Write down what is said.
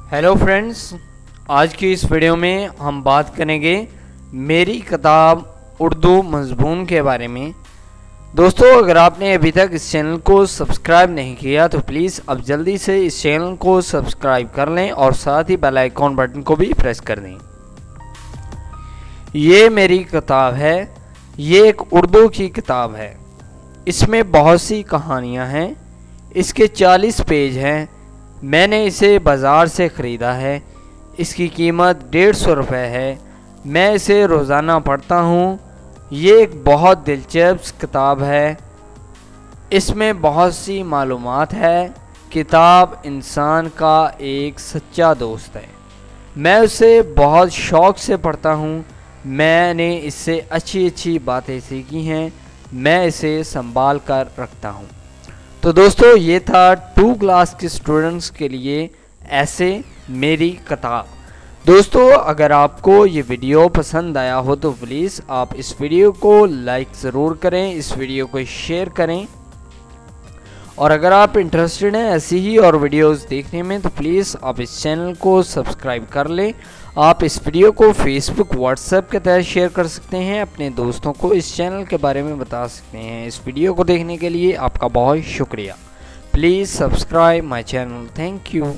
Hello friends, आज की इस वीडियो में हम बात करेंगे मेरी किताब उर्दू मज़मून के बारे में। दोस्तों, अगर आपने अभी तक इस चैनल को सब्सक्राइब नहीं किया तो प्लीज़ अब जल्दी से इस चैनल को सब्सक्राइब कर लें और साथ ही बेल आइकॉन बटन को भी प्रेस कर दें। ये मेरी किताब है। ये एक उर्दू की किताब है। इसमें बहुत सी कहानियाँ हैं। इसके 40 पेज हैं। मैंने इसे बाज़ार से ख़रीदा है। इसकी कीमत 150 रुपये है। मैं इसे रोज़ाना पढ़ता हूँ। ये एक बहुत दिलचस्प किताब है। इसमें बहुत सी मालूमात है। किताब इंसान का एक सच्चा दोस्त है। मैं उसे बहुत शौक़ से पढ़ता हूँ। मैंने इससे अच्छी अच्छी बातें सीखी हैं। मैं इसे संभाल कर रखता हूँ। तो दोस्तों, ये था 2 क्लास के स्टूडेंट्स के लिए ऐसे मेरी किताब। दोस्तों, अगर आपको ये वीडियो पसंद आया हो तो प्लीज़ आप इस वीडियो को लाइक ज़रूर करें, इस वीडियो को शेयर करें। और अगर आप इंटरेस्टेड हैं ऐसी ही और वीडियोस देखने में तो प्लीज़ आप इस चैनल को सब्सक्राइब कर लें। आप इस वीडियो को फेसबुक, व्हाट्सएप के तहत शेयर कर सकते हैं। अपने दोस्तों को इस चैनल के बारे में बता सकते हैं। इस वीडियो को देखने के लिए आपका बहुत शुक्रिया। Please subscribe my channel. Thank you.